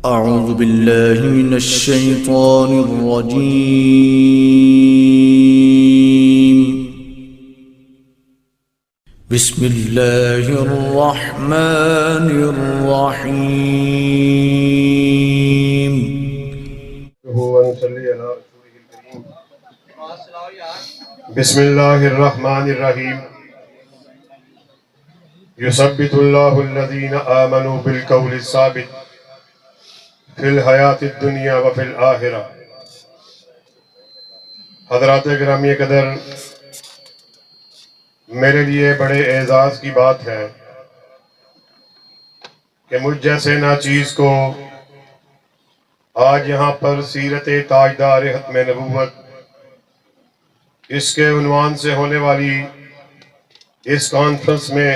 أعوذ بالله من الشيطان الرجيم. بسم الله الرحمن الرحيم. بسم الله الرحمن الرحيم. يثبت الله الذين آمنوا بالقول الثابت فی الحیات الدنیا و فی الآخرہ. حضرات گرامی قدر، میرے لیے بڑے اعزاز کی بات ہے کہ مجھ جیسے ناچیز کو آج یہاں پر سیرت تاجدار ختم نبوت اس کے عنوان سے ہونے والی اس کانفرنس میں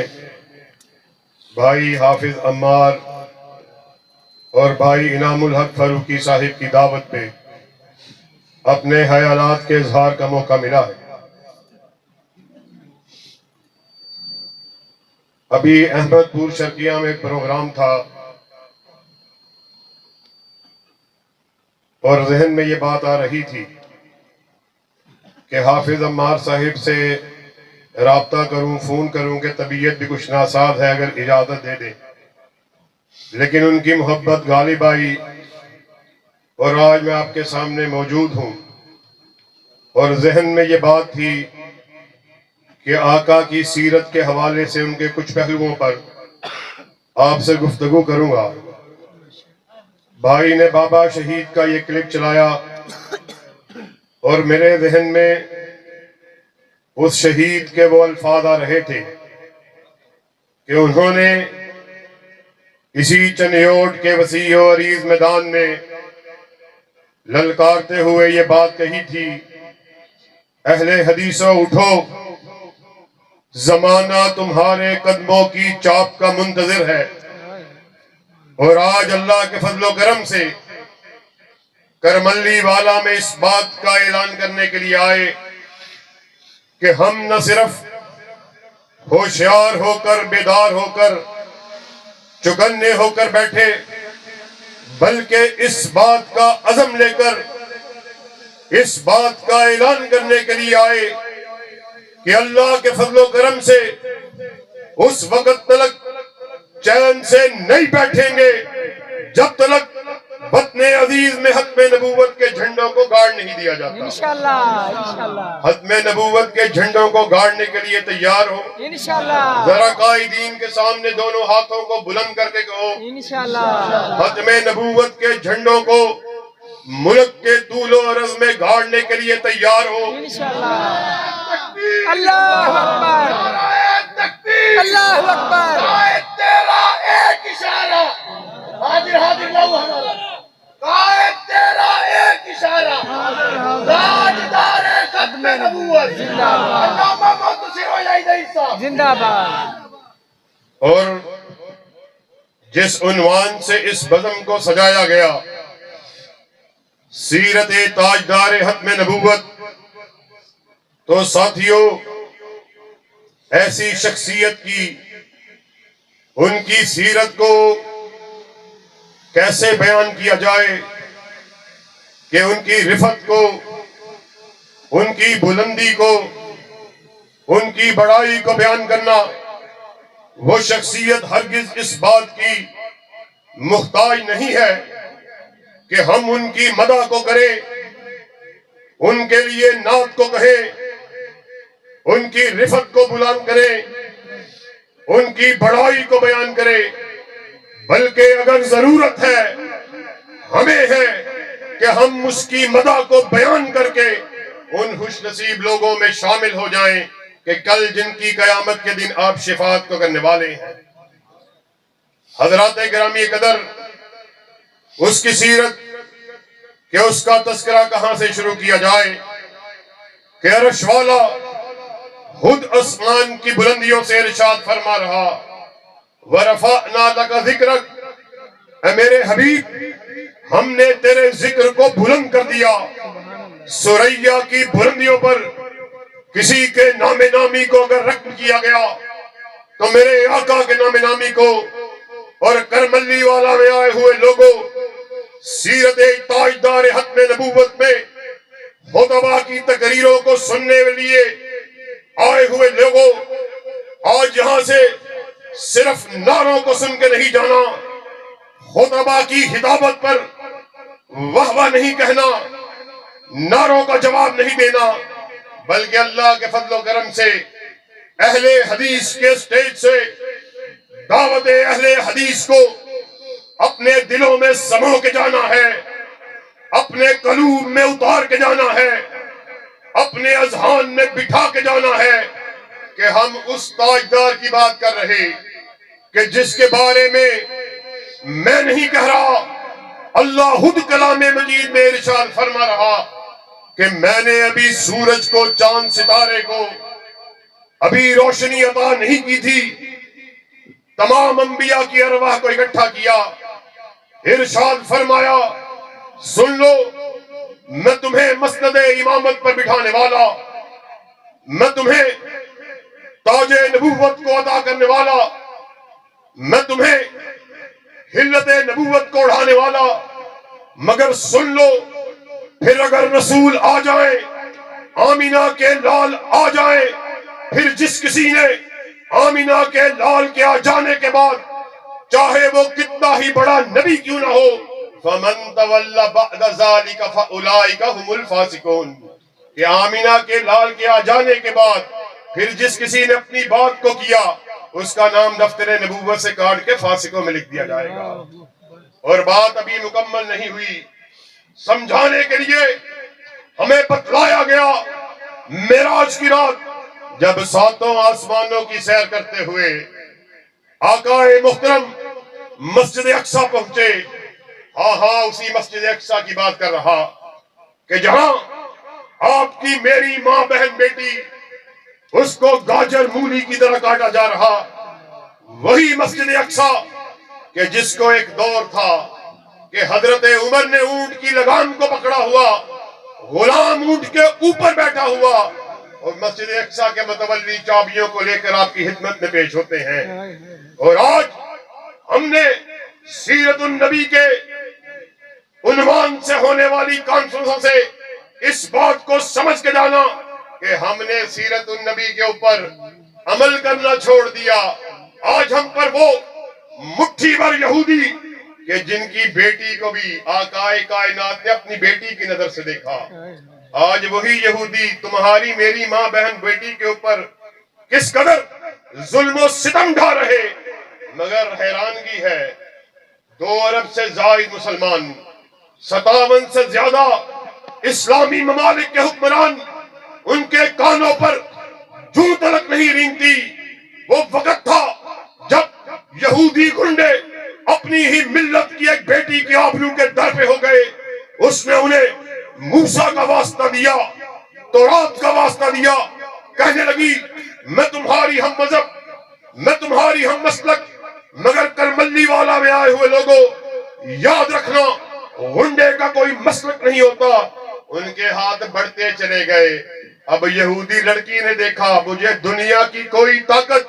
بھائی حافظ عمار اور بھائی انعام الحق فاروقی صاحب کی دعوت پہ اپنے خیالات کے اظہار کا موقع ملا ہے. ابھی احمد پور شرقیہ میں ایک پروگرام تھا اور ذہن میں یہ بات آ رہی تھی کہ حافظ عمار صاحب سے رابطہ کروں، فون کروں کہ طبیعت بھی کچھ ناساز ہے، اگر اجازت دے دیں. لیکن ان کی محبت غالب آئی اور آج میں آپ کے سامنے موجود ہوں. اور ذہن میں یہ بات تھی کہ آقا کی سیرت کے حوالے سے ان کے کچھ پہلوؤں پر آپ سے گفتگو کروں گا. بھائی نے بابا شہید کا یہ کلپ چلایا اور میرے ذہن میں اس شہید کے وہ الفاظ آ رہے تھے کہ انہوں نے اسی چنیوٹ کے وسیع و عریض میدان میں للکارتے ہوئے یہ بات کہی تھی، اہل حدیثوں اٹھو، زمانہ تمہارے قدموں کی چاپ کا منتظر ہے. اور آج اللہ کے فضل و کرم سے کرملی والا میں اس بات کا اعلان کرنے کے لیے آئے کہ ہم نہ صرف ہوشیار ہو کر، بیدار ہو کر، چوکنے ہو کر بیٹھے، بلکہ اس بات کا عزم لے کر اس بات کا اعلان کرنے کے لیے آئے کہ اللہ کے فضل و کرم سے اس وقت تلک چین سے نہیں بیٹھیں گے جب تلک وطن عزیز میں ختم نبوت کے جھنڈوں کو گاڑ نہیں دیا جاتا. انشاءاللہ ختم نبوت کے جھنڈوں کو گاڑنے کے لیے تیار ہو. انشاءاللہ ذرا قائدین کے سامنے دونوں ہاتھوں کو بلند کر کے کہو انشاءاللہ ختم نبوت کے جھنڈوں کو ملک کے طول و عرض میں گاڑنے کے لیے تیار ہو. انشاءاللہ. اللہ اکبر، اللہ اکبر. تیرا ایک اشارہ، حاضر حاضر لو ہمارا قائد، تیرا ایک اشارہ، تاجدار ختم نبوت زندہ باد، علامہ منتصر علیہ صاحب زندہ باد. اور جس عنوان سے اس بزم کو سجایا گیا، سیرت تاجدار ختم نبوت، تو ساتھیوں ایسی شخصیت کی، ان کی سیرت کو کیسے بیان کیا جائے کہ ان کی رفت کو، ان کی بلندی کو، ان کی بڑائی کو بیان کرنا. وہ شخصیت ہرگز اس بات کی محتاج نہیں ہے کہ ہم ان کی مدح کو کریں، ان کے لیے نعت کو کہیں، ان کی رفت کو بلند کریں، ان کی بڑائی کو بیان کریں. بلکہ اگر ضرورت ہے، ہمیں ہے کہ ہم اس کی مدح کو بیان کر کے ان خوش نصیب لوگوں میں شامل ہو جائیں کہ کل جن کی قیامت کے دن آپ شفاعت کو کرنے والے ہیں. حضرات گرامی قدر، اس کی سیرت کہ اس کا تذکرہ کہاں سے شروع کیا جائے کہ عرش والا خود آسمان کی بلندیوں سے ارشاد فرما رہا، وَرَفَعْنَا لَكَ ذِكْرَكَ، اے میرے حبیب ہم نے تیرے ذکر کو بلند کر دیا. سریہ کی بلندیوں پر کسی کے نام نامی کو اگر رقم کیا گیا تو میرے آقا کے نام نامی کو اور کرملی والا میں آئے ہوئے لوگوں سیرت تاجدار ختم نبوت میں خطبہ کی تقریروں کو سننے کے لیے آئے ہوئے لوگوں، آج یہاں سے صرف نعروں کو سن کے نہیں جانا، خطبہ کی خطابت پر واہ واہ نہیں کہنا، نعروں کا جواب نہیں دینا، بلکہ اللہ کے فضل و کرم سے اہل حدیث کے سٹیج سے دعوت اہل حدیث کو اپنے دلوں میں سمو کے جانا ہے، اپنے قلوب میں اتار کے جانا ہے، اپنے اذہان میں بٹھا کے جانا ہے کہ ہم اس تاجدار کی بات کر رہے کہ جس کے بارے میں میں نہیں کہہ رہا، اللہ خود کلام مجید میں ارشاد فرما رہا کہ میں نے ابھی سورج کو، چاند ستارے کو ابھی روشنی عطا نہیں کی تھی، تمام انبیاء کی ارواح کو اکٹھا کیا، ارشاد فرمایا سن لو، میں تمہیں مسند امامت پر بٹھانے والا، میں تمہیں تاج نبوت کو عطا کرنے والا، میں تمہیں حلت نبوت کو اڑھانے والا، مگر سن لو پھر اگر رسول آ جائیں، آمینہ کے لال آ جائیں، پھر جس کسی نے آمینہ کے لال کے آ جانے کے بعد چاہے وہ کتنا ہی بڑا نبی کیوں نہ ہو، فَمَن تَوَلَّ بَعْدَ ذَلِكَ فَأُولَئِكَ هُمُ الْفَاسِقُونَ، کہ آمینہ کے لال کے آ جانے کے بعد پھر جس کسی نے اپنی بات کو کیا اس کا نام دفتر نبوت سے کاٹ کے فاسقوں میں لکھ دیا جائے گا۔ اور بات ابھی مکمل نہیں ہوئی، سمجھانے کے لیے ہمیں بتلایا گیا معراج کی رات جب ساتوں آسمانوں کی سیر کرتے ہوئے آقا محترم مسجد اقصی پہنچے۔ ہاں اسی مسجد اقصی کی بات کر رہا کہ جہاں آپ کی میری ماں بہن بیٹی اس کو گاجر مولی کی طرح کاٹا جا رہا، وہی مسجد اقصی کہ جس کو ایک دور تھا کہ حضرت عمر نے اونٹ کی لگام کو پکڑا ہوا، غلام اونٹ کے اوپر بیٹھا ہوا، اور مسجد اقصی کے متولی چابیوں کو لے کر آپ کی خدمت میں پیش ہوتے ہیں۔ اور آج ہم نے سیرت النبی کے عنوان سے ہونے والی کانفرنسوں سے اس بات کو سمجھ کے جانا کہ ہم نے سیرت النبی کے اوپر عمل کرنا چھوڑ دیا۔ آج ہم پر وہ مٹھی بھر یہودی کہ جن کی بیٹی کو بھی آقائے کائنات نے اپنی بیٹی کی نظر سے دیکھا، آج وہی یہودی تمہاری میری ماں بہن بیٹی کے اوپر کس قدر ظلم و ستم ڈھا رہے۔ مگر حیرانگی ہے 2 ارب سے زائد مسلمان، 57 سے زیادہ اسلامی ممالک کے حکمران، ان کے کانوں پر جوں تلک نہیں رینگتی۔ وہ وقت تھا جب یہودی گنڈے اپنی ہی ملت کی ایک بیٹی کے آبرو کے در پہ ہو گئے، اس نے انہیں موسیٰ کا واسطہ دیا، تورات کا واسطہ دیا، کہنے لگی میں تمہاری ہم مذہب، میں تمہاری ہم مسلک، مگر کرملی والا میں آئے ہوئے لوگوں یاد رکھنا گنڈے کا کوئی مسلک نہیں ہوتا۔ ان کے ہاتھ بڑھتے چلے گئے۔ اب یہودی لڑکی نے دیکھا مجھے دنیا کی کوئی طاقت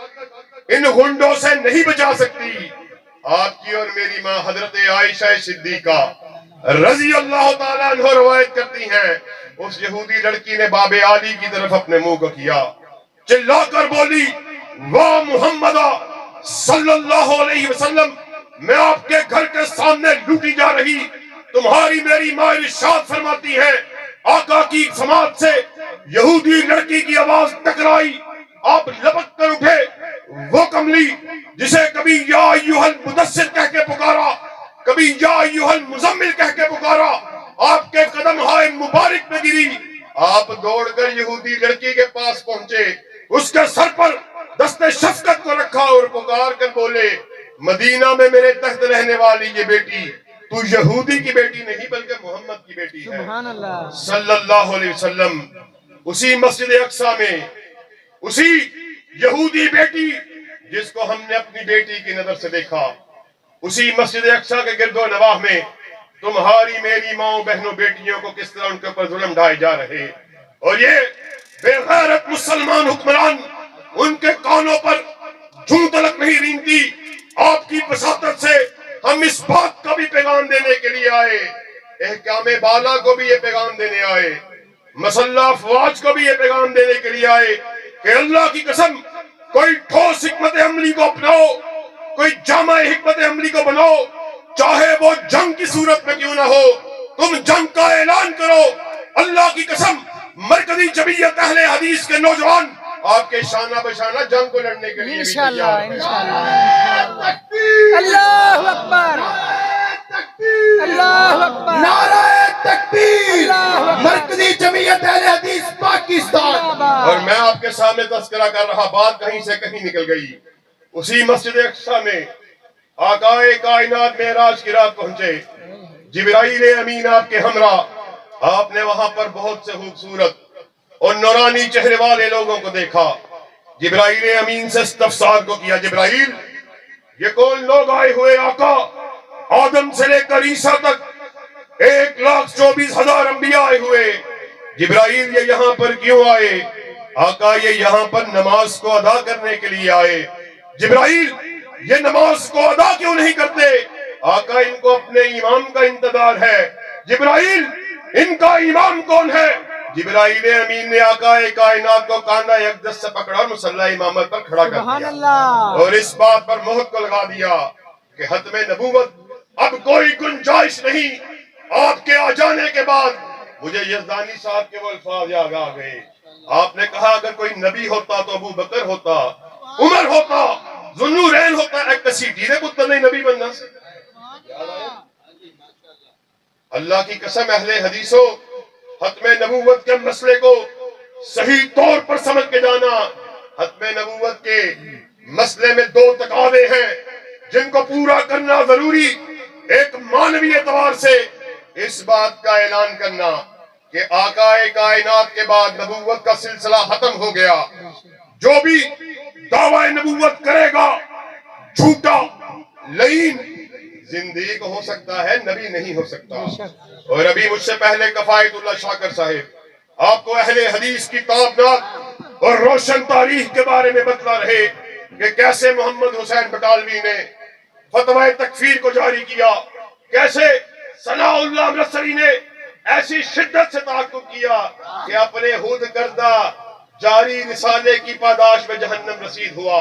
ان گنڈوں سے نہیں بچا سکتی۔ آپ کی اور میری ماں حضرت عائشہ صدیقہ رضی اللہ تعالیٰ عنہ روایت کرتی ہیں، اس یہودی لڑکی نے باب عالی کی طرف اپنے منہ کو کیا، چلا کر بولی واہ محمد صلی اللہ علیہ وسلم، میں آپ کے گھر کے سامنے لوٹی جا رہی، تمہاری میری ماں ارشاد فرماتی ہے۔ آقا کی سماعت سے یہودی لڑکی کی آواز ٹکرائی، آپ لپک کر اٹھے، وہ کملی جسے کبھی یا ایھا المدثر کہہ کے پکارا، کبھی یا ایھا المزمل کہہ کے پکارا، آپ کے قدم ہائے مبارک میں گری۔ آپ دوڑ کر یہودی لڑکی کے پاس پہنچے، اس کے سر پر دست شفقت کو رکھا اور پکار کر بولے مدینہ میں میرے تحت رہنے والی یہ بیٹی تو یہودی کی بیٹی نہیں بلکہ محمد کی بیٹی ہے صلی اللہ علیہ وسلم۔ اسی مسجد اقصی میں اسی یہودی بیٹی جس کو ہم نے اپنی بیٹی کی نظر سے دیکھا، اسی مسجد اقصی کے گرد و نواح میں تمہاری میری ماں بہنوں بیٹیوں کو کس طرح ان کے اوپر ظلم ڈھائے جا رہے، اور یہ بے غیرت مسلمان حکمران ان کے کانوں پر جوں تلک نہیں رینگتی۔ آپ کی بساطت سے ہم اس بات کا بھی پیغام دینے کے لیے آئے، احکام بالا کو بھی یہ پیغام دینے آئے، مسلح افواج کو بھی یہ پیغام دینے کے لیے آئے کہ اللہ کی قسم کوئی ٹھوس حکمت عملی کو اپناؤ، کوئی جامع حکمت عملی کو بناؤ، چاہے وہ جنگ کی صورت میں کیوں نہ ہو، تم جنگ کا اعلان کرو۔ اللہ کی قسم مرکزی جمعیت اہل حدیث کے نوجوان آپ کے شانہ بشانہ جنگ کو لڑنے کے لیے بھی تیار ہیں۔ اللہ اکبر، اللہ اکبر، نعرہ تکبیر، مرکزی جمعیت اہل حدیث پاکستان۔ اور میں آپ کے سامنے تذکرہ کر رہا، بات کہیں سے کہیں نکل گئی۔ اسی مسجد اقصیٰ میں آقائے کائنات معراج کی رات پہنچے، جبرائیل امین آپ کے ہمراہ، آپ نے وہاں پر بہت سے خوبصورت اور نورانی چہرے والے لوگوں کو دیکھا۔ جبرائیل امین سے استفسار کو کیا، جبرائیل یہ کون لوگ آئے ہوئے آقا؟ آدم سے لے کر عیسیٰ تک 1,24,000 انبیاء آئے ہوئے، جبرائیل یہ یہاں پر کیوں آئے؟ آقا یہ یہاں پر نماز کو ادا کرنے کے لیے آئے۔ جبرائیل یہ نماز کو ادا کیوں نہیں کرتے؟ آقا ان کو اپنے امام کا انتظار ہے۔ جبرائیل ان کا امام کون ہے؟ جبرائیل امین نے آقا کائنات کو کاندھا اقدس سے پکڑا اور مصلی امامت پر کھڑا کر دیا اور اس بات پر مہر کو لگا دیا کہ ختم نبوت اب کوئی گنجائش نہیں۔ آپ کے آ جانے کے بعد مجھے یزدانی صاحب کے وہ الفاظ یاد آ گئے۔ آپ نے کہا اگر کوئی نبی ہوتا تو ابو بکر ہوتا، عمر ہوتا، ذوالنورین ہوتا، ایک کسی ڈیرے پتر نہیں نبی بننا سے۔ اللہ کی قسم اہل حدیثوں، ختم نبوت کے مسئلے کو صحیح طور پر سمجھ کے جانا۔ ختم نبوت کے مسئلے میں 2 تقاضے ہیں جن کو پورا کرنا ضروری۔ ایک معنوی اعتبار سے اس بات کا اعلان کرنا کہ آقا کائنات کے بعد نبوت کا سلسلہ ختم ہو گیا۔ جو بھی دعویٰ نبوت کرے گا جھوٹا، لعین، زندیق ہو سکتا ہے، نبی نہیں ہو سکتا۔ اور ابھی مجھ سے پہلے کفایت اللہ شاکر صاحب آپ کو اہل حدیث کی تابناک اور روشن تاریخ کے بارے میں بتلا رہے کہ کیسے محمد حسین بٹالوی نے فتوی تکفیر کو جاری کیا، کیسے ثناء اللہ امرتسری نے ایسی شدت سے تعاقب کیا کہ اپنے خود کردہ جاری رسالے کی پاداش میں جہنم رسید ہوا،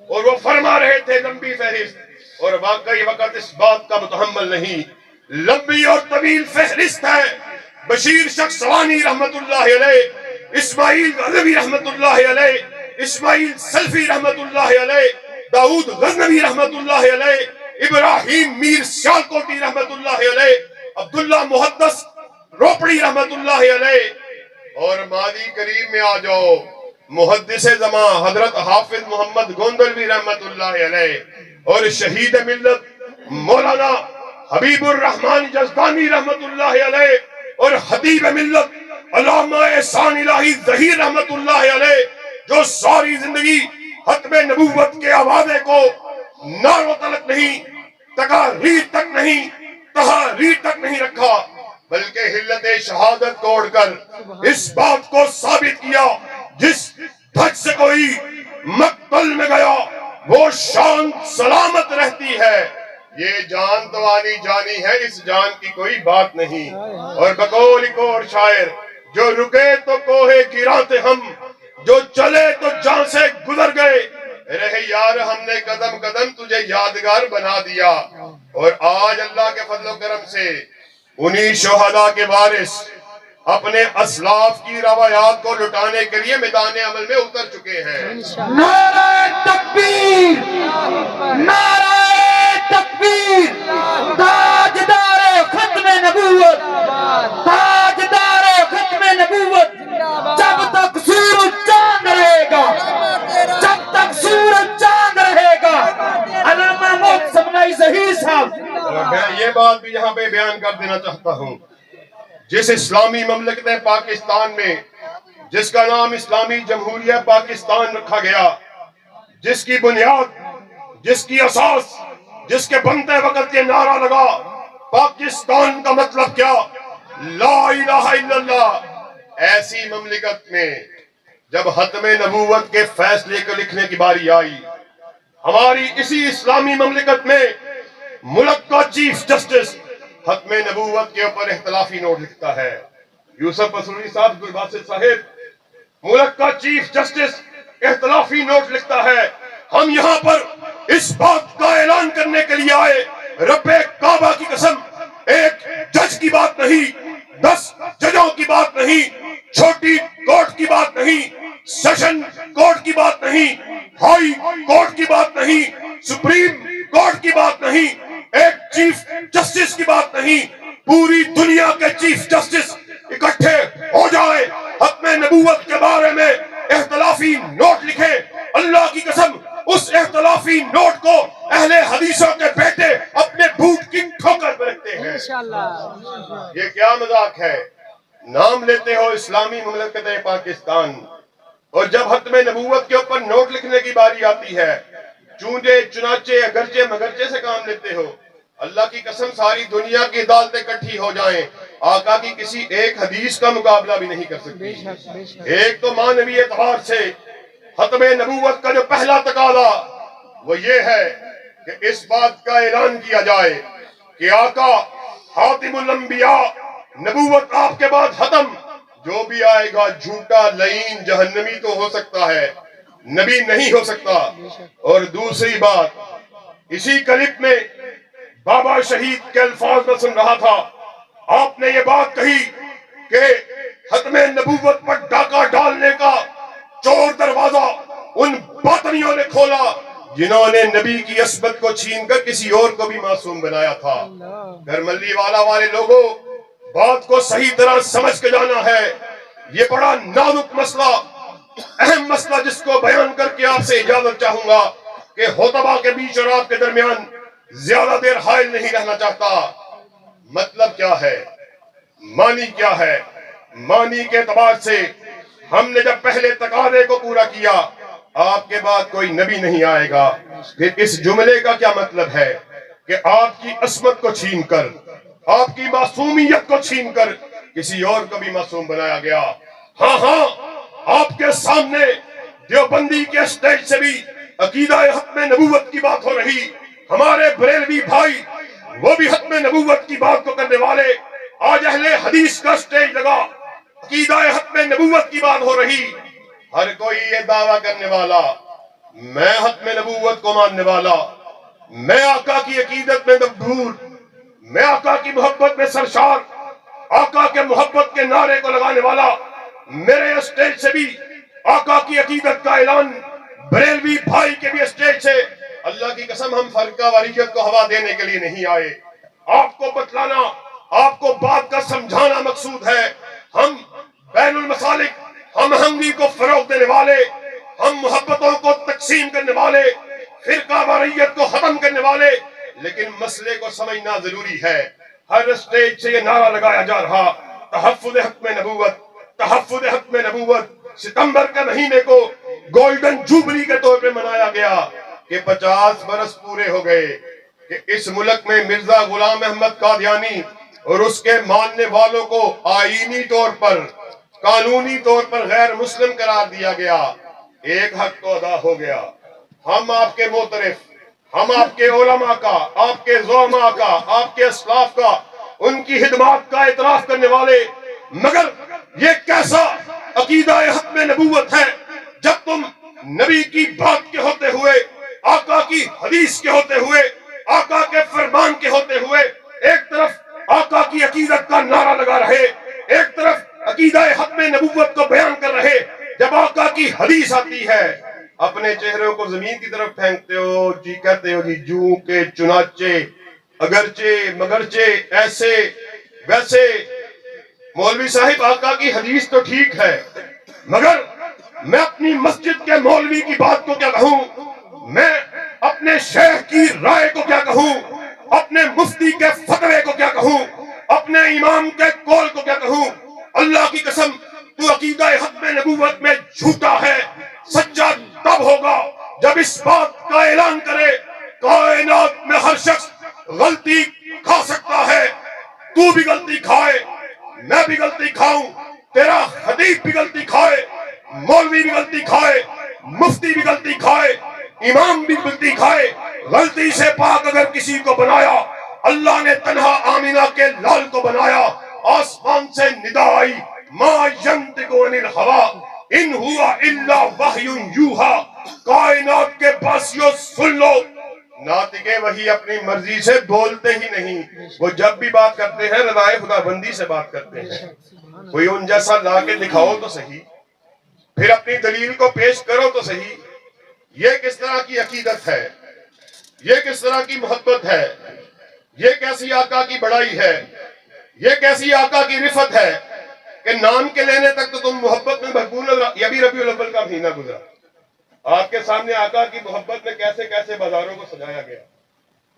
اور وہ فرما رہے تھے لمبی فہرست، اور واقعی وقت اس بات کا متحمل نہیں، لمبی اور طویل فہرست ہے۔ بشیر شخصوانی رحمت اللہ علیہ، اسماعیل غزنوی رحمت اللہ علیہ، اسماعیل سلفی رحمت اللہ علیہ، داؤد غزنوی رحمت اللہ علیہ، ابراہیم میر سیالکوٹی رحمت اللہ علیہ، عبداللہ محدث روپڑی رحمت اللہ علیہ، اور ماضی قریب میں آ جاؤ محدث زمان حضرت حافظ محمد گوندلوی رحمت اللہ علیہ، اور شہید ملت مولانا حبیب الرحمن جزدانی رحمت اللہ علیہ، اور حبیب ملت علامہ احسان الہی ظہیر رحمت اللہ علیہ، جو ساری زندگی ختم نبوت کے آوازے کو نعروں تلک نہیں، تقاریر تک نہیں، تحاریر تک نہیں رکھا، بلکہ حلت شہادت کو اڑ کر اس بات کو ثابت کیا جس دھج سے کوئی مقتل میں گیا وہ شان سلامت رہتی ہے۔ یہ جان تو آنی جانی ہے، اس جان کی کوئی بات نہیں۔ اور بقول ایک اور شاعر، جو رکے تو کوہ گراں تھے ہم، جو چلے تو جان سے گزر گئے، رہے یار ہم نے قدم قدم تجھے یادگار بنا دیا۔ اور آج اللہ کے فضل و کرم سے انہی شہداء کے وارث اپنے اسلاف کی روایات کو لٹانے کے لیے میدان عمل میں اتر چکے ہیں۔ نعرہ تکبیر، نعرہ تکبیر، تاجدار ختم نبوت، تاجدار ختم نبوت، جب تک سورج چاند رہے گا، جب تک سورج چاند رہے گا۔ علامہ محتسب نائی ظہیر صاحب، میں یہ بات بھی یہاں پہ بیان کر دینا چاہتا ہوں، جس اسلامی مملکت پاکستان میں جس کا نام اسلامی جمہوریہ پاکستان رکھا گیا، جس کی بنیاد، جس کی اساس، جس کے بنتے وقت یہ نعرہ لگا پاکستان کا مطلب کیا، لا الہ الا اللہ، ایسی مملکت میں جب ختم نبوت کے فیصلے کو لکھنے کی باری آئی، ہماری اسی اسلامی مملکت میں ملک کا چیف جسٹس ختم نبوت کے اوپر اختلافی نوٹ لکھتا ہے. یوسف مسروری صاحب، گلباسط صاحب، ملک کا چیف جسٹس اختلافی نوٹ لکھتا ہے. ہم یہاں پر اس بات کا اعلان کرنے کے لیے آئے، رب کعبہ کی قسم، ایک جج کی بات نہیں، 10 ججوں کی بات نہیں، چھوٹی کورٹ کی بات نہیں، سیشن کورٹ کی بات نہیں، ہائی کورٹ کی بات نہیں، سپریم کورٹ کی بات نہیں، ایک چیف جسٹس کی بات نہیں، پوری دنیا کے چیف جسٹس اکٹھے ہو جائے، ختم نبوت کے بارے میں اختلافی نوٹ لکھے. اللہ کی قسم اس اختلافی نوٹ کو اہل حدیثوں کے بیٹے اپنے بوٹ کی ٹھوکر پہ رکھتے ہیں. یہ کیا مذاق ہے؟ نام لیتے ہو اسلامی مملکت پاکستان، اور جب ختم نبوت کے اوپر نوٹ لکھنے کی باری آتی ہے چونجے چنانچے اگرچے مگرچے سے کام لیتے ہو. اللہ کی قسم ساری دنیا کی عدالتیں اکٹھی ہو جائیں، آقا کی کسی ایک حدیث کا مقابلہ بھی نہیں کر سکتی. ایک تو معنوی اعتبار سے ختم نبوت کا جو پہلا تقاضا وہ یہ ہے کہ اس بات کا اعلان کیا جائے کہ آقا خاتم الانبیاء، نبوت آپ کے بعد ختم، جو بھی آئے گا جھوٹا لعین جہنمی تو ہو سکتا ہے، نبی نہیں ہو سکتا. اور دوسری بات، اسی کلپ میں بابا شہید کے الفاظ میں سن رہا تھا، آپ نے یہ بات کہی کہ ختم نبوت پر ڈاکہ ڈالنے کا چور دروازہ ان باطنیوں نے کھولا جنہوں نے نبی کی عصمت کو چھین کر کسی اور کو بھی معصوم بنایا تھا. گھرملی والا والے لوگوں، بات کو صحیح طرح سمجھ کے جانا ہے. یہ بڑا نازک مسئلہ، اہم مسئلہ، جس کو بیان کر کے آپ سے اجازت چاہوں گا کہ خطبہ کے بیچ اور آپ کے درمیان زیادہ دیر حائل نہیں رہنا چاہتا. مطلب کیا ہے؟ معنی کیا ہے؟ معنی کے اعتبار سے ہم نے جب پہلے تقاضے کو پورا کیا، آپ کے بعد کوئی نبی نہیں آئے گا. پھر اس جملے کا کیا مطلب ہے کہ آپ کی عصمت کو چھین کر، آپ کی معصومیت کو چھین کر کسی اور کو بھی معصوم بنایا گیا. ہاں آپ کے سامنے دیوبندی کے سٹیج سے بھی عقیدہ ختم نبوت کی بات ہو رہی، ہمارے بریلوی بھائی وہ بھی ختم نبوت کی بات کو کرنے والے. آج اہل حدیث کا سٹیج لگا، عقیدہ ختم نبوت کی بات ہو رہی. ہر کوئی یہ دعویٰ کرنے والا، میں ختم نبوت کو ماننے والا، میں آقا کی عقیدت میں مقبول، میں آقا کی محبت میں سرشار، آقا کے محبت کے نعرے کو لگانے والا. میرے اسٹیج سے بھی آقا کی عقیدت کا اعلان، بریلوی بھائی کے بھی اسٹیج سے. اللہ کی قسم ہم فرقہ واریت کو ہوا دینے کے لیے نہیں آئے، آپ کو بتلانا، آپ کو بات کا سمجھانا مقصود ہے. ہم بین المسالک، ہم ہنگی کو فروغ دینے والے، ہم محبتوں کو تقسیم کرنے والے، فرقہ واریت کو ختم کرنے والے. لیکن مسئلے کو سمجھنا ضروری ہے. ہر اسٹیج سے یہ نعرہ لگایا جا رہا، تحفظ ختم نبوت، تحفظ ختم نبوت. ستمبر کے مہینے کو گولڈن جوبلی کے طور پہ منایا گیا کہ 50 برس پورے ہو گئے کہ اس ملک میں مرزا غلام احمد قادیانی اور اس کے ماننے والوں کو آئینی طور پر، قانونی طور پر غیر مسلم قرار دیا گیا. ایک حق تو ادا ہو گیا. ہم آپ کے معترف، ہم آپ کے علماء کا، آپ کے زعماء کا، آپ کے اسلاف کا، ان کی خدمات کا اعتراف کرنے والے. مگر یہ کیسا عقیدہ ختم نبوت ہے جب تم نبی کی بات کے ہوتے ہوئے، آقا کی حدیث کے ہوتے ہوئے، آقا کے فرمان کے ہوتے ہوئے ایک طرف آقا کی عقیدت کا نعرہ لگا رہے، ایک طرف عقیدہ ختم نبوت کو بیان کر رہے. جب آقا کی حدیث آتی ہے اپنے چہروں کو زمین کی طرف پھینکتے ہو جی، کہتے ہو جی جوں کے چنانچے اگرچہ مگرچہ ایسے ویسے. مولوی صاحب آقا کی حدیث تو ٹھیک ہے، مگر میں اپنی مسجد کے مولوی کی بات کو کیا کہوں، میں اپنے شیخ کی رائے کو کیا کہوں، اپنے مفتی کے فتوے کو کیا کہوں، اپنے امام کے قول کو کیا کہوں. اللہ کی قسم تو عقیدہ ختم نبوت میں جھوٹا ہے. سچا تب ہوگا جب اس بات کا اعلان کرے کائنات میں ہر شخص غلطی کھا سکتا ہے. تو بھی غلطی کھائے، میں بھی غلطی کھاؤں، تیرا خطیب بھی غلطی کھائے، مولوی بھی غلطی کھائے، مفتی بھی غلطی کھائے، امام بھی غلطی کھائے. غلطی سے پاک اگر کسی کو بنایا، اللہ نے تنہا آمینہ کے لال کو بنایا، آسمان سے ندا آئی ما ینطق عن الہوی ان ہوا الا وحی یوحی، کائنات کے باسیوں سن لو، ناطق وحی اپنی مرضی سے بولتے ہی نہیں، وہ جب بھی بات کرتے ہیں رضائے خدا بندی سے بات کرتے ہیں۔ کوئی ان جیسا لا کے دکھاؤ تو صحیح، پھر اپنی دلیل کو پیش کرو تو صحیح۔ یہ کس طرح کی عقیدت ہے، یہ کس طرح کی محبت ہے، یہ کیسی آقا کی بڑائی ہے، یہ کیسی آقا کی رفت ہے کہ نام کے لینے تک تو تم محبت میں بھرپور نظر۔ یہ بھی ربیع الاول کا مہینہ گزرا، آپ کے سامنے آقا کی محبت میں کیسے کیسے بازاروں کو سجایا گیا،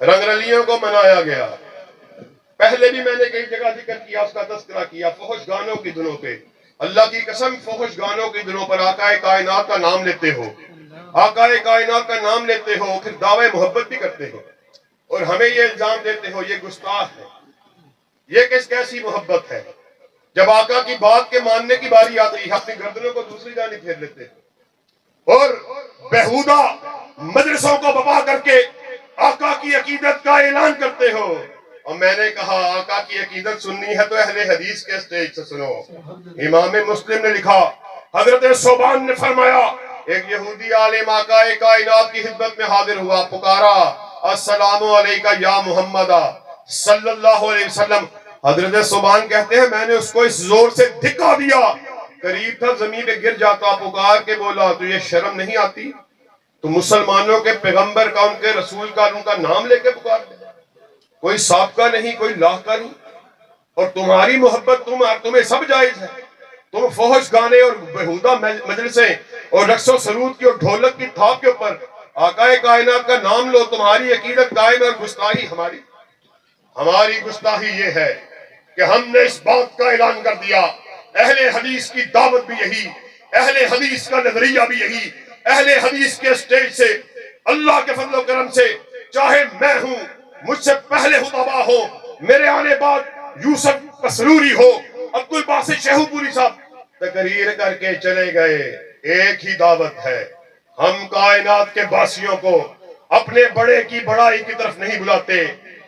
رنگ رلیوں کو منایا گیا۔ پہلے بھی میں نے کئی جگہ ذکر کیا، اس کا تذکرہ کیا، فحش گانوں کی دنوں پہ، اللہ کی قسم فحش گانوں کی دنوں پر آقا کائنات کا نام لیتے ہو، آقا کائنات کا نام لیتے ہو، پھر دعوے محبت بھی کرتے ہو، اور ہمیں یہ الزام دیتے ہو یہ گستاخ ہے۔ یہ کیسی محبت ہے؟ جب آقا کی بات کے ماننے کی باری آتی ہے اپنی گردنوں کو دوسری جانب پھیر لیتے ہیں، اور بیہودہ مدرسوں کو بپا کر کے آقا کی عقیدت کا اعلان کرتے ہو۔ اور میں نے کہا آقا کی عقیدت سننی ہے تو اہل حدیث کے سٹیج سے سنو۔ امام مسلم نے لکھا، حضرت صوبان نے فرمایا، ایک یہودی عالم آقا کائنات کی خدمت میں حاضر ہوا، پکارا السلام علیکہ یا محمد صلی اللہ علیہ وسلم۔ حضرت صوبان کہتے ہیں میں نے اس کو اس زور سے دھکا دیا، قریب تھا زمین پہ گر جاتا، پکار کے بولا تو یہ شرم نہیں آتی تو مسلمانوں کے پیغمبر کا، ان کے رسول کا، ان کا نام لے کے پکار دے، کوئی سابقہ نہیں، کوئی لاحقہ نہیں، اور تمہاری محبت تمہیں سب جائز ہے، تم فحش گانے اور بیہودہ مجلسیں اور رقص و سرود کی اور ڈھولک کی تھاپ کے اوپر آقا کائنات کا نام لو، تمہاری عقیدت قائم ہے، اور گستاخی ہماری گستاخی یہ ہے کہ ہم نے اس بات کا اعلان کر دیا، اہل حدیث کی دعوت بھی یہی، اہل حدیث کا نظریہ بھی یہی، اہل حدیث کے سٹیج سے اللہ کے فضل و کرم سے، چاہے میں ہوں، مجھ سے پہلے خطبہ ہو، میرے آنے بعد یوسف قسروری ہو، عبد الباسط شیخو پوری صاحب تقریر کر کے چلے گئے، ایک ہی دعوت ہے، ہم کائنات کے باسیوں کو اپنے بڑے کی بڑائی کی طرف نہیں بلاتے،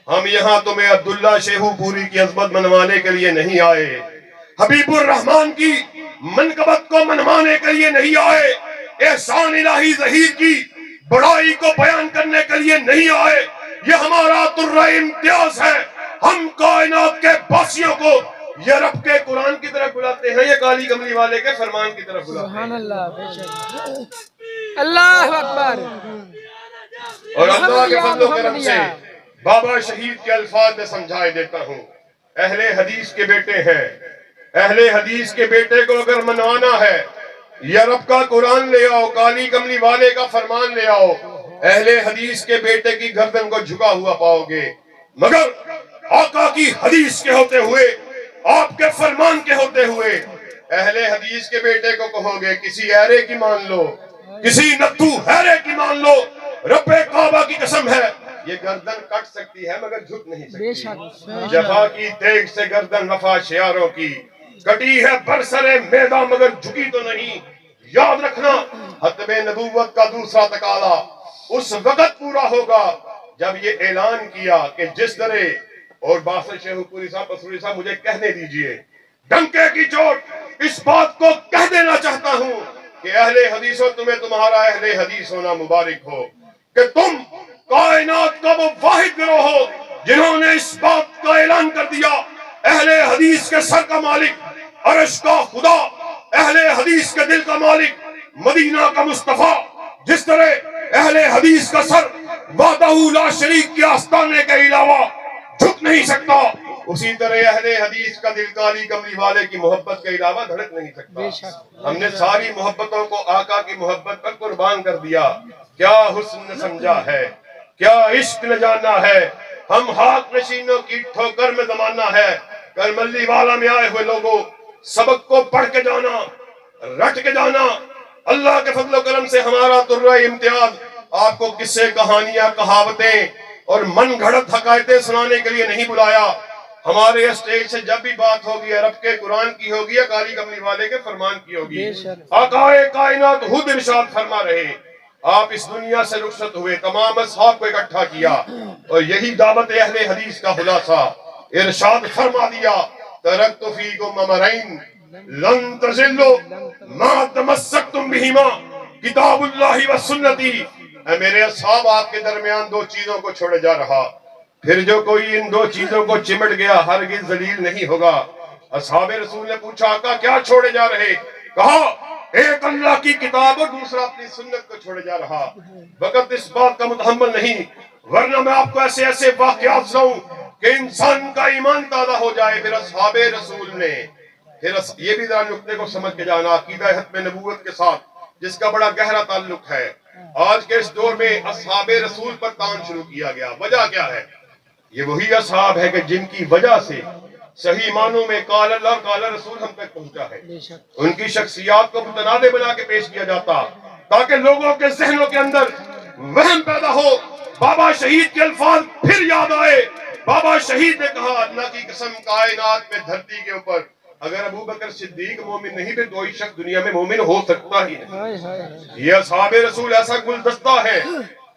ہم یہاں تمہیں عبداللہ شیخو پوری کی عظمت منوانے کے لیے نہیں آئے، حبیب الرحمن کی منقبت کو منوانے کے لیے نہیں آئے، احسان الہی ظہیر کی بڑائی کو بیان کرنے کے لیے نہیں آئے، یہ ہمارا طرہ امتیاز ہے، ہم کائنات کے باسیوں کو یہ رب کے قرآن کی طرف بلاتے ہیں، یہ کالی کملی والے کے فرمان کی طرف بلاتے ہیں۔ سبحان اللہ، بے شک، اللہ اکبر۔ اور اللہ کے فضل و کرم سے بابا شہید کے الفاظ میں سمجھائے دیتا ہوں، اہل حدیث کے بیٹے ہیں، اہل حدیث کے بیٹے کو اگر منوانا ہے یا رب کا قرآن لے آؤ، کالی کملی والے کا فرمان لے آؤ، اہل حدیث کے بیٹے کی گردن کو جھکا ہوا پاؤ گے، مگر آقا کی حدیث کے ہوتے ہوئے، آپ کے فرمان کے ہوتے ہوئے اہل حدیث کے بیٹے کو کہو گے کسی ایرے کی مان لو، کسی نتھو ہیرے کی مان لو، رب کعبہ کی قسم ہے یہ گردن کٹ سکتی ہے مگر جھک نہیں سکتی، جفا کی دیگ سے گردن وفا شیاروں کی کٹی ہے برسر میدہ مگر جھکی تو نہیں، یاد رکھنا ختم نبوت کا دوسرا تقاضا اس وقت پورا ہوگا جب یہ اعلان کیا کہ جس طرح، اور باسط شیخو پوری صاحب قسروری صاحب مجھے کہنے دیجئے، ڈنکے کی چوٹ اس بات کو کہہ دینا چاہتا ہوں کہ اہل حدیثوں تمہیں تمہارا اہل حدیث ہونا مبارک ہو، کہ تم کائنات کا وہ واحد گروہ ہو جنہوں نے اس بات کا اعلان کر دیا، اہل حدیث کے سر کا مالک عرش کا خدا، اہل حدیث کے دل کا مالک مدینہ کا مصطفیٰ، جس طرح اہل حدیث کا سر وحدہ لا شریک کے آستانے کے علاوہ جھک نہیں سکتا، اسی طرح اہل حدیث کا دل کالی کملی والے کی محبت کے علاوہ دھڑک نہیں سکتا۔ ہم نے ساری محبتوں کو آقا کی محبت پر قربان کر دیا، کیا حسن سمجھا ہے، کیا عشق نہ جانا ہے، ہم ہاتھ نشینوں کی ٹھوکر میں زمانہ ہے، کرملی والا میں آئے ہوئے لوگوں سبق کو پڑھ کے جانا، رٹ کے جانا، اللہ کے فضل و کرم سے ہمارا طرہ امتیاز آپ کو قصے کہانیاں کہاوتیں اور من گھڑت حقائقیں سنانے کے لیے نہیں بلایا، ہمارے اسٹیج سے جب بھی بات ہوگی عرب کے قرآن کی ہوگی یا کالی کملی والے کے فرمان کی ہوگی، آقا کائنات خود ارشاد فرما رہے آپ اس دنیا سے رخصت ہوئے، تمام اصحاب کو اکٹھا کیا اور یہی دعوت اہل حدیث کا خلاصہ، ارشاد فرما دیا ترکت فیکم امرین لن تضلوا ما تمسکتم بہما کتاب اللہ و سنتی۔ اے میرے اصحاب، آپ کے درمیان دو چیزوں کو چھوڑے جا رہا، پھر جو کوئی ان دو چیزوں کو چمٹ گیا ہرگز ذلیل نہیں ہوگا۔ اصحاب رسول نے پوچھا آقا کیا چھوڑے جا رہے؟ کہا ایک اللہ کی کتاب اور دوسرا اپنی سنت کو چھوڑے جا رہا۔ وقت اس بات کا متحمل نہیں، ورنہ میں آپ کو ایسے ایسے واقعات سناؤں کہ انسان کا ایمان تازہ ہو جائے۔ پھر اصحاب رسول نے یہ بھی ذرا نقطے کو سمجھ کے جانا، عقیدہ ختم نبوت کے ساتھ جس کا بڑا گہرا تعلق ہے۔ آج کے اس دور میں اصحاب رسول پر تان شروع کیا گیا، وجہ کیا ہے؟ یہ وہی اصحاب ہے کہ جن کی وجہ سے صحیح معنوں میں قال اللہ قال رسول ہم تک پہنچا ہے۔ ان کی شخصیات کو متنازع بنا کے پیش کیا جاتا تاکہ لوگوں کے ذہنوں کے اندر وہم پیدا ہو، بابا شہید کے الفاظ پھر یاد آئے۔ بابا شہید نے کہا اللہ کی قسم کائنات میں دھرتی کے اوپر اگر ابو بکر صدیق مومن نہیں پھر کوئی شخص دنیا میں مومن ہو سکتا ہی نہیں۔ یہ اصحاب رسول ایسا گلدستہ ہے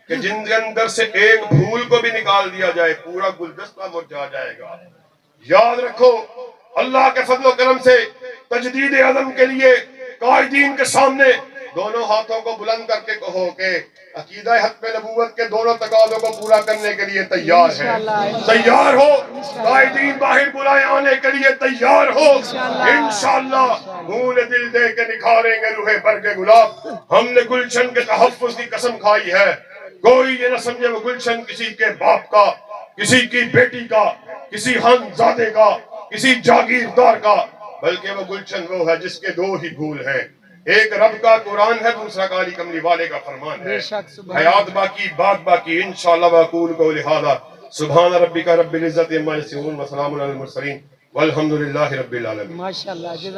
کہ جن کے اندر سے ایک پھول کو بھی نکال دیا جائے پورا گلدستہ مرجھا جائے گا۔ یاد رکھو اللہ کے فضل و کرم سے تجدید عزم کے لیے قائدین کے سامنے دونوں ہاتھوں کو بلند کر کے کہو کہ عقیدہ ختم نبوت کے دونوں تقاضوں کو پورا کرنے کے لیے تیار ہے، تیار ہو؟ قائدین باہر بلائے آنے کے لیے تیار ہو؟ انشاءاللہ پھول دل دے کے نکھاریں گے روح برگ گلاب۔ ہم نے گلشن کے تحفظ کی قسم کھائی ہے، کوئی یہ نہ سمجھے وہ گلشن کسی کے باپ کا، کسی کی بیٹی کا، کسی خانزادے کا، کسی جاگیردار کا، بلکہ وہ گلشن وہ ہے جس کے دو ہی پھول ہیں، ایک رب کا قرآن ہے، دوسرا کالی کملی والے کا فرمان ہے۔ حیات باقی بات باقی، انشاءاللہ وَأَقُولُ قَوْلِي هَذَا سُبْحَانَ رَبِّكَ رَبِّ الْعِزَّةِ عَمَّا يَصِفُونَ وَسَلَامٌ عَلَى الْمُرْسَلِينَ وَالْحَمْدُ لِلَّهِ رَبِّ الْعَالَمِينَ۔ ماشاءاللہ۔